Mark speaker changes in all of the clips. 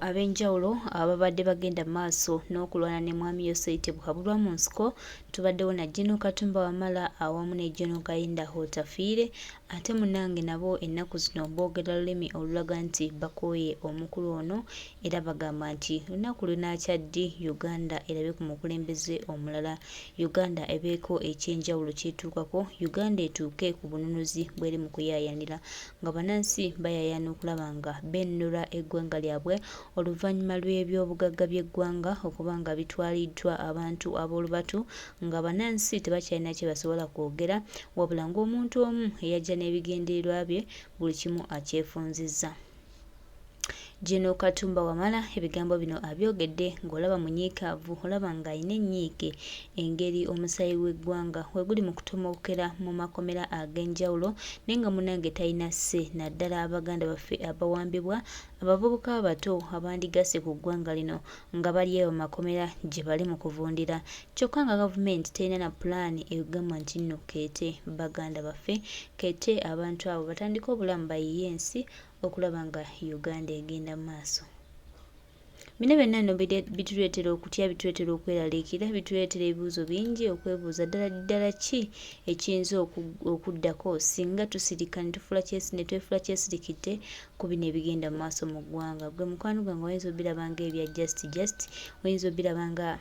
Speaker 1: Abenjawulo ababadde bagenda maaso n'okulwana ne mwami Yoseite Buhabulwa mu nsiko tubaddewo na Gen. Katumba Wamala awamu ne Gen. Kayinda Hotafiire ate munnange nabo ennaku zino boogera lulimi olulaga nti bakooye omukulu ono era bagamba nti lunaku lunakyaddi Uganda erabe ku mukulembeze omulala, Uganda ebeeko ekyenjawulo kyetuukako, Uganda etuuke ku bununuzi bw'eri mu kuyaayanira nga bannansi bayaayana okulaba nga bennula eggwanga lyabwe oluvannyuma lw'ebyobugagga by'eggwanga okuba nga bitwaliddwa abantu ab'olubatu nga bannansi tebakyalina kye basobola kwogera wabula ng'omuntu omu eyajja n'ebigendererwa bye buli kimu akyefunzizza. Gen. Katumba Wamala ebigambo bino abyogedde ng'olaba munyiikaavu, olaba ng'alina ennyiike engeri omusaayi w'eggwanga we guli mu kutomokera mu makomera ag'enjawulo naye nga munnange talina sse naddala Abaganda baffe abawambibwa, abavubuka abato abandigase ku ggwanga lino nga bali eyo mu makomera gye bali mu kuvundira kyokka nga gavumenti terina na pulaani egamba nti nno keete Baganda baffe, keete abantu abo batandike obulamu bayiye ensi okulaba nga Uganda egenda maaso. Bino byonna nno bituleetera okutya, bituleetera okweraliikira, bituleetera ebibuuzo bingi okwebuuza ddala ki ekiyinza okuddako singa tusirika ne twefuula kyesirikidde ku bino ebigenda mu maaso mu ggwanga. Gwe mukwano gwange oyinza obiraba nga ebya just oyinza obiraba nga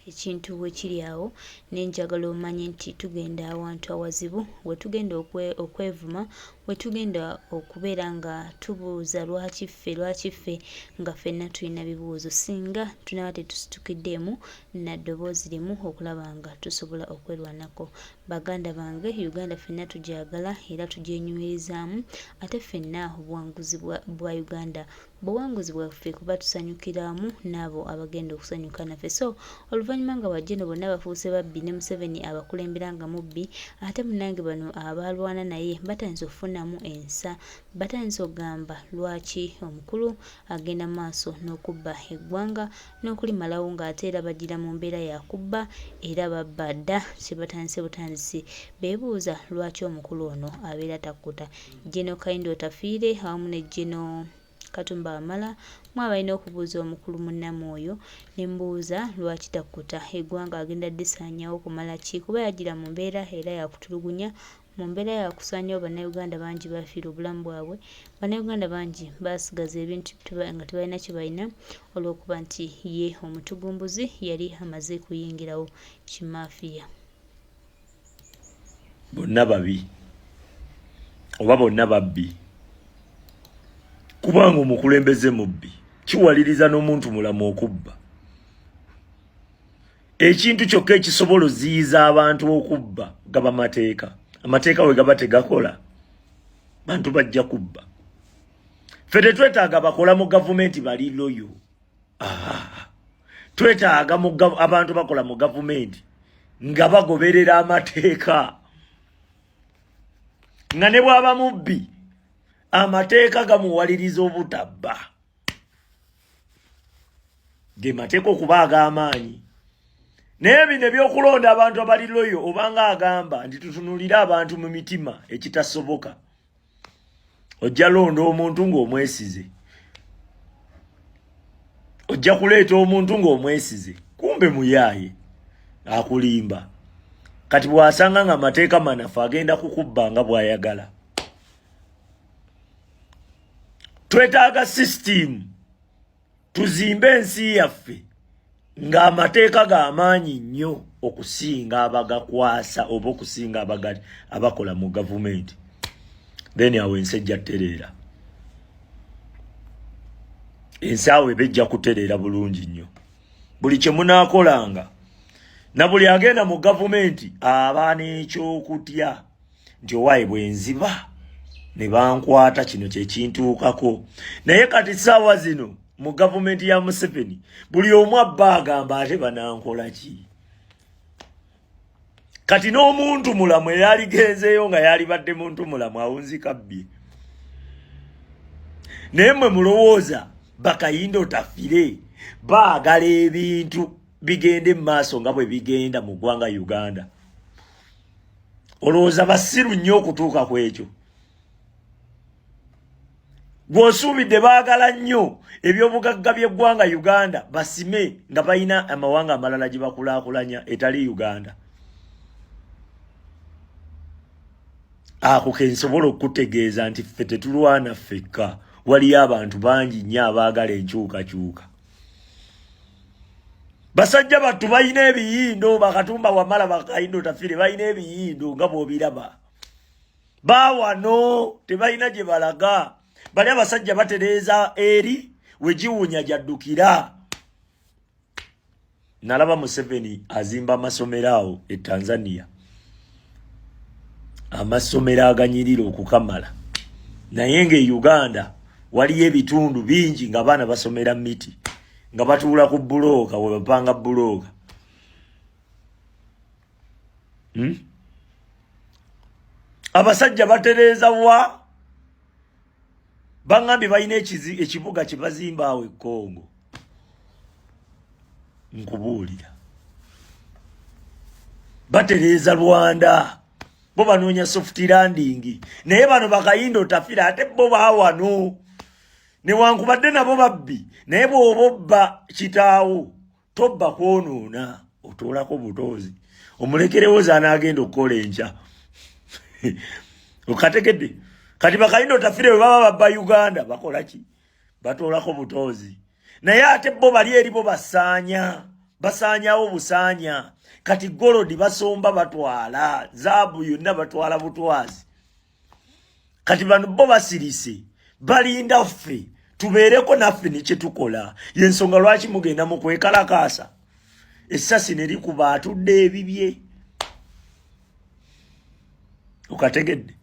Speaker 1: ekintu we kiri awo naye njagala omanye nti tugenda awantu awazibu we tugenda okwevuma, we tugenda okubeera nga tubuuza lwaki ffe nga ffenna tulina bibuuzo singa tunaba tetusitukiddeemu na ddoboozi limu okulaba nga tusobola okwerwanako. Baganda bange, Uganda ffenna tugyagala era tugyenyumirizaamu ate ffenna obuwanguzi bwa Uganda buwanguzi bwaffe kuba tusanyukiramu n'abo abagenda okusanyuka naffe. So oluvannyuma nga bajjeno bonna bafuuse babbi ne Museveni abakulembera nga mubbi ate munnange bano abalwana naye batandise okufunamu ensa, batandise okugamba lwaki omukulu agenda maaso n'okubba eggwanga n'okulimalawo ng'ate era bagira mu mbeera yakubba era babba dda kyebatandise butandisi beebuuza lwaki omukulu ono abeera takkuta. Gen. Kayinda Hotafiire awamu ne Gen. Katumba Wamala mwabalina okubuuza omukulu munnamu oyo ne mbuuza lwaki takkuta eggwanga agenda ddisaanyawo kumala ki kuba yagira mu mbeera era yakutulugunya, mu mbeera yakusaanyawo bannayuganda bangi bafiira obulamu bwabwe, bannayuganda bangi basigaza ebintu nga tebalina kye balina olw'okuba nti ye omutugumbuzi yali amaze kuyingirawo kimafiya.
Speaker 2: Bonna babi oba bonna babbi kubanga omukulembeze mubbi kiwaliriza n'omuntu mulamu okubba. Ekintu kyokka ekisobola oziyiza abantu okubba gaba mateeka. Amateeka we gaba tegakola bantu bajja kubba. Ffe tetwetaaga bakola mu gavumenti bali loyo. Twetaaga abantu bakola mu gavumenti nga bagoberera amateeka nga ne bw'aba mubbi amateeka gamuwaliriza obutabba. Ge mateeka okuba ag'amaanyi. Naye bino ebyokulonda abantu abali loyo obanga agamba nti tutunulire abantu mu mitima ekitasoboka. Ojja londa omuntu ng'omwesize. Ojja kuleeta omuntu ng'omwesize. Kumbe muyaaye akulimba. Kati bw'asanga nga amateeka manafu agenda kukubba nga bw'ayagala. Twetaaga system tuzimbe ensi yaffe nga amateeka g'amaanyi nnyo okusinga abagakwasa oba okusinga abakola mu gavumenti. Then awo ensi ejja kutereera. Ensi awo ebejja kutereera bulungi nnyo. Buli kye munaakolanga na buli agenda mu gavumenti aba n'ekyokutya nti owaaye bwenziba ne bankwata kino kye kintuukako. Naye kati ssaawa zino mu gavumenti ya Museveni buli omu abba agamba ate banankola ki. Kati n'omuntu mulamu eyaligenzeeyo nga yalibadde muntu mulamu awunzika bbye. Naye mmwe mulowooza Bakayinda Hotafiire baagala ebintu bigende mu maaso nga bwe bigenda mu ggwanga Uganda. Olowooza basiru nnyo okutuuka ku ekyo. Gwosuubidde baagala nnyo ebyobugagga by'eggwanga Uganda basime nga balina amawanga amalala gye bakulaakulanya etali Uganda. Ako ke nsobola okutegeeza nti ffe tetulwana ffekka, waliyo abantu bangi nnyo abaagala enkyukakyuka. Basajja battu balina ebiyindo, Katumba Wamala bakayindo tafire balina ebiyindo nga bw'obiraba. Baawano tebalina gye balaga. Bali abasajja batereeza eri wegiwunya jaddukira. Nalaba Museveni azimba amasomero awo e Tanzania. Amasomero aganyirira okukamala. Naye nga e Uganda waliyo ebitundu bingi nga abaana basomera miti. Nga batuula ku bulooka we bapanga bulooka. Abasajja batereeza wa? Bangambi balina ekibuga kye bazimba awo e Congo. Nkubuulira. Batereeza Rwanda. Bo banoonya soft landing. Naye bano bakayindo tafira ate bo baawano. Newankubadde nabo babbi. Naye bw'obobba kitaawo tobba kwonoona otoolako butozi. Omulekerewooza anaagenda okukola enkya. Okategedde. Kati bakayindo tafire we baba babba Uganda bakola ki? Batoolako butozi. Naye ate bo bali eri bo basaanyawo busaanya. Kati golodi basomba batwala, zaabu yonna batwala butwazi. Kati bano bo basirise, balinda ffe, tubeereko naffe ne kye tukola. Y'ensonga lwaki mugenda mu kwekalakaasa. Essasi ne likuba atudde ebibye. Okategedde.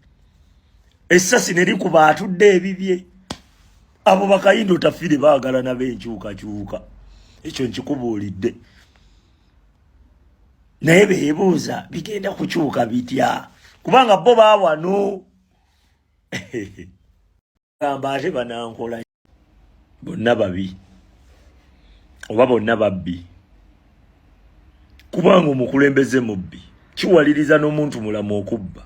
Speaker 2: Essasi ne likuba atudde ebibye. Abo bakayindo tafire baagala n'ab'enkyukakyuka. Ekyo nkikubuulidde. Naye beebuuza bigenda kukyuka bitya? Kubanga bo baawano. Gamba ate banankola bonna babi. Oba bonna babbi. Kubanga omukulembeze mubbi kiwaliriza n'omuntu mulamu okubba.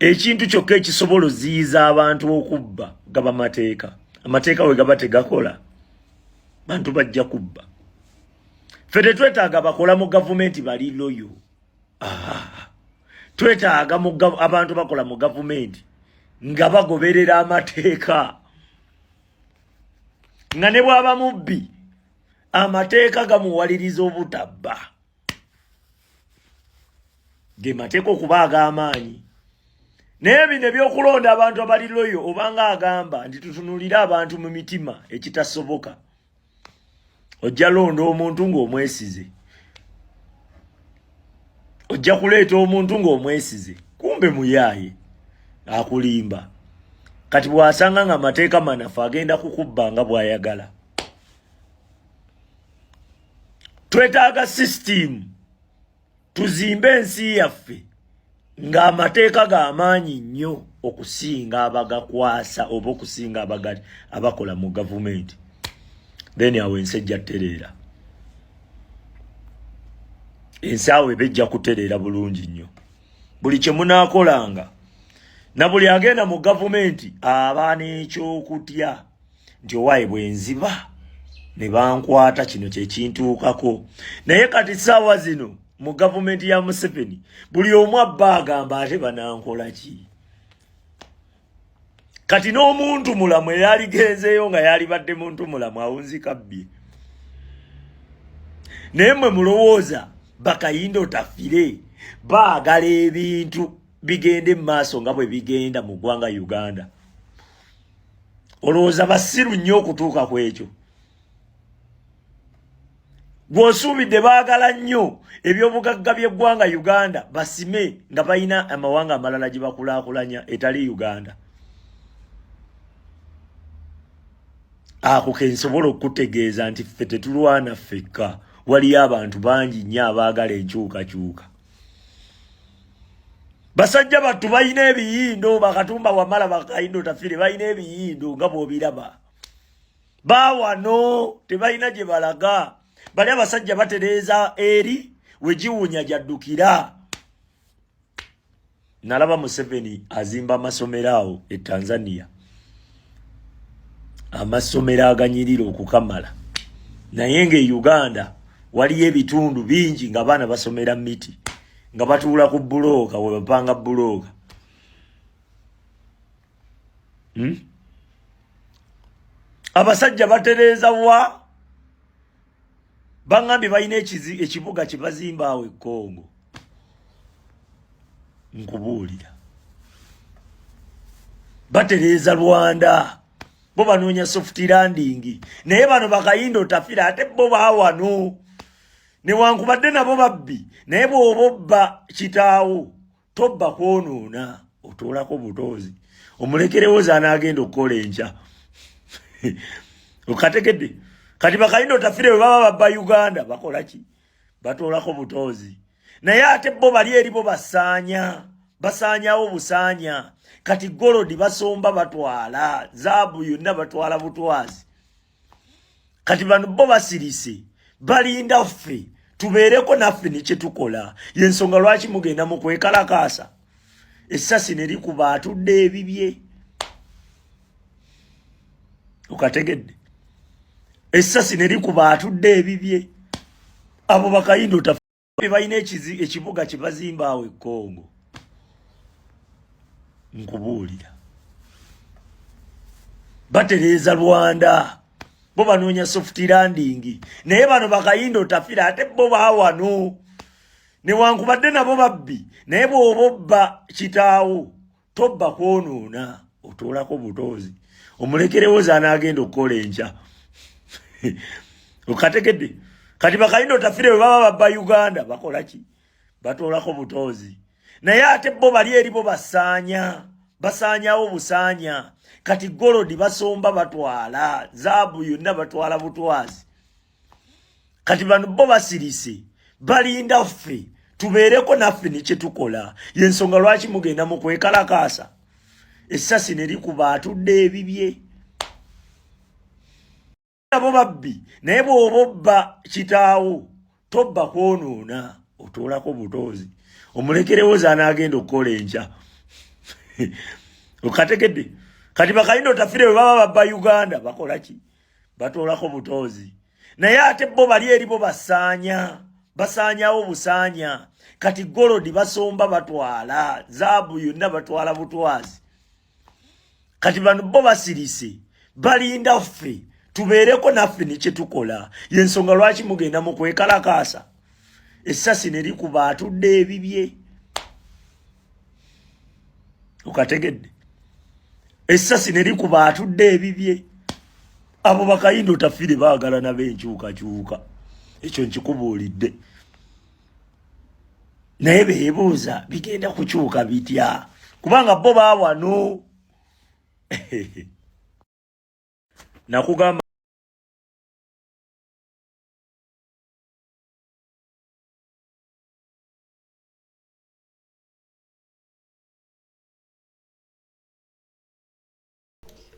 Speaker 2: Ekintu kyokka ekisobola oziyiza abantu okubba gaba mateeka. Amateeka we gaba tegakola, bantu bajja kubba. Ffe tetwetaaga bakola mu gavumenti bali loyo. Twetaaga abantu bakola mu gavumenti nga bagoberera amateeka. Nga ne bw'aba mubbi amateeka gamuwaliriza obutabba. Ge mateeka okuba ag'amaanyi. Naye bino ebyokulonda abantu abali loyo obanga agamba nti tutunulire abantu mu mitima ekitasoboka. Ojja londa omuntu ng'omwesize. Ojja kuleeta omuntu ng'omwesize. Kumbe muyaaye akulimba. Kati bw'asanga nga amateeka manafu agenda kukubba nga bw'ayagala. Twetaaga system tuzimbe ensi yaffe nga amateeka g'amaanyi nnyo okusinga abagakwasa oba okusinga abakola mu gavumenti. Then awo ensi ejja kutereera. Ensi awo ebejja kutereera bulungi nnyo. Buli kye munaakolanga na buli agenda mu gavumenti aba n'ekyokutya nti owaaye bwenziba ne bankwata kino kye kintuukako. Naye kati ssaawa zino mu gavumenti ya Museveni buli omu abba agamba ate banankola ki? Kati n'omuntu mulamu eyaligenzeeyo nga yalibadde muntu mulamu awunzika bbye. Naye mmwe mulowooza bakayindo tafire baagala ebintu bigende mu maaso nga bwe bigenda mu ggwanga Uganda. Olowooza basiru nnyo okutuuka ku ekyo. Gwosuubidde baagala nnyo ebyobugagga by'eggwanga Uganda basime nga balina amawanga amalala gye bakulaakulanya etali Uganda. Ako ke nsobola okutegeeza nti ffe tetulwana ffekka, waliyo abantu bangi nnyo abaagala enkyukakyuka. Basajja battu balina ebiyindo, Katumba Wamala bakayindo tafire balina ebiyindo nga bw'obiraba. Baawano tebalina gye balaga. Bali abasajja batereeza eri wegiwunya jaddukira. nalaba Museveni azimba amasomero awo e Tanzania, amasomero aganyirira okukamala, naye nga Uganda waliyo ebitundu bingi nga baana basomera miti nga batuula ku bulooka we bapanga bulooka. Abasajja batereeza wa bangambye balina ekibuga kye bazimba awo e Congo. Nkubuulira batereeza Rwanda, bo banoonya soft landing, naye bano bakayindo tafira ate bo baawano newankubadde nabo babbi, naye bw'oba obba kitaawo tobba kwonoona, otoolako butozi omulekerewo z'anaagenda okukola enkya. Okategedde kati bakayindo tafire bwe baba babba Uganda bakola ki? Batoolako butozi, naye ate bo bali eri bo basaanyawo busaanya. Kati golodi basomba batwala, zaabu yonna batwala butwazi. Kati bano bo basirise balinda ffe tubeereko naffe ne kye tukola. Y'ensonga lwaki mugenda mu kwekalakaasa. Essasi ne likuba atudde ebibye. Okategedde essasi ne likuba atudde ebibye. Abo bakayindo taffe balina ekibuga kye bazimba awo e Congo. Nkubuulira batereeza Rwanda, bo banoonya soft landing, naye bano bakayindo tafira ate bo baawano newankubadde nabo babbi, naye bw'oba obba kitaawo tobba kwonoona, otoolako butozi omulekerewo z'anaagenda okukola enkya. Okategedde kati bakayindo tafire bwe baba babba Uganda bakola ki? Batoolako butozi, naye ate bo bali eri bo basaanyawo busaanya. Kati golodi basomba batwala, zaabu yonna batwala butwazi. Kati bano bo basirise balinda ffe tubeereko naffe ne kye tukola. Y'ensonga lwaki mugenda mu kwekalakaasa. Essasi ne likuba atudde ebibye. Abo babbi, naye bw'oba obba kitaawo tobba kwonoona, otoolako butozi omulekerewo z'anaagenda okukola enkya. Okategedde kati bakayindo tafire bwe baba babba Uganda bakola ki? Batoolako butozi, naye ate bo bali eri bo basaanyawo busaanya. Kati golodi basomba batwala, zaabu yonna batwala butwazi. Kati bano bo basirise balinda ffe tubeereko naffe ne kye tukola. Y'ensonga lwaki mugenda mu kwekalakaasa. Essasi ne likuba atudde ebibye. Okategedde essasi ne likuba atudde ebibye. Abo bakayindo tafire baagala nabo enkyukakyuka, ekyo nkikubuulidde. Naye beebuuza bigenda kukyuka bitya, kubanga bo baawano. Nakugamba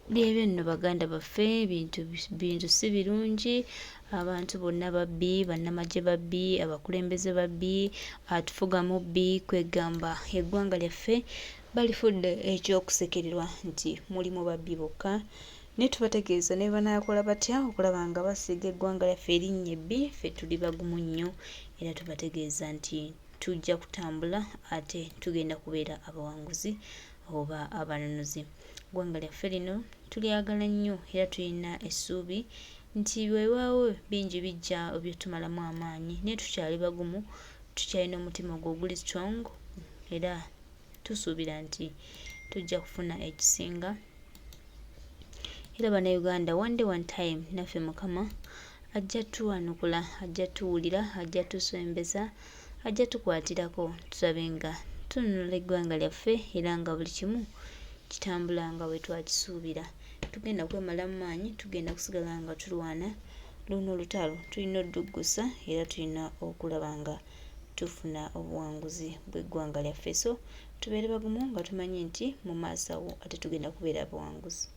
Speaker 1: byebyo nno baganda baffe, bintu si birungi. Abantu bonna babbi, bannamagye babbi, abakulembeze babbi, atufuga mubbi. Kwegamba eggwanga lyaffe balifudde ekyokusekererwa nti mulimu babbi bokka. Ne tubategeeza ne banaakola batya okulaba nga basiiga eggwanga lyaffe erinnya ebbi, ffe tuli bagumu nnyo era tubategeeza nti tujja kutambula ate tugenda kubeera abawanguzi oba abalanuzi. Eggwanga lyaffe lino tulyagala nnyo era tulina essuubi nti weewaawo bingi bijja ebyetumalamu amaanyi, naye tukyali bagumu, tukyalina omutima oguli strong era tusuubira nti tujja kufuna ekisinga. Era bannayuganda, one day one time naffe Mukama ajja tuwanukula, ajja tuwulira, ajja tusembeza, ajja tukwatirako, tulabe nga tununula eggwanga lyaffe era nga buli kimu kitambula nga bwe twakisuubira. Tugenda kwemalamu maanyi, tugenda kusigala nga tulwana luno olutalo, tulina odduggusa era tulina okulaba nga tufuna obuwanguzi bw'eggwanga lyaffe. So tubeere bagumu nga tumanyi nti mu maaso awo ate tugenda kubeera abawanguzi.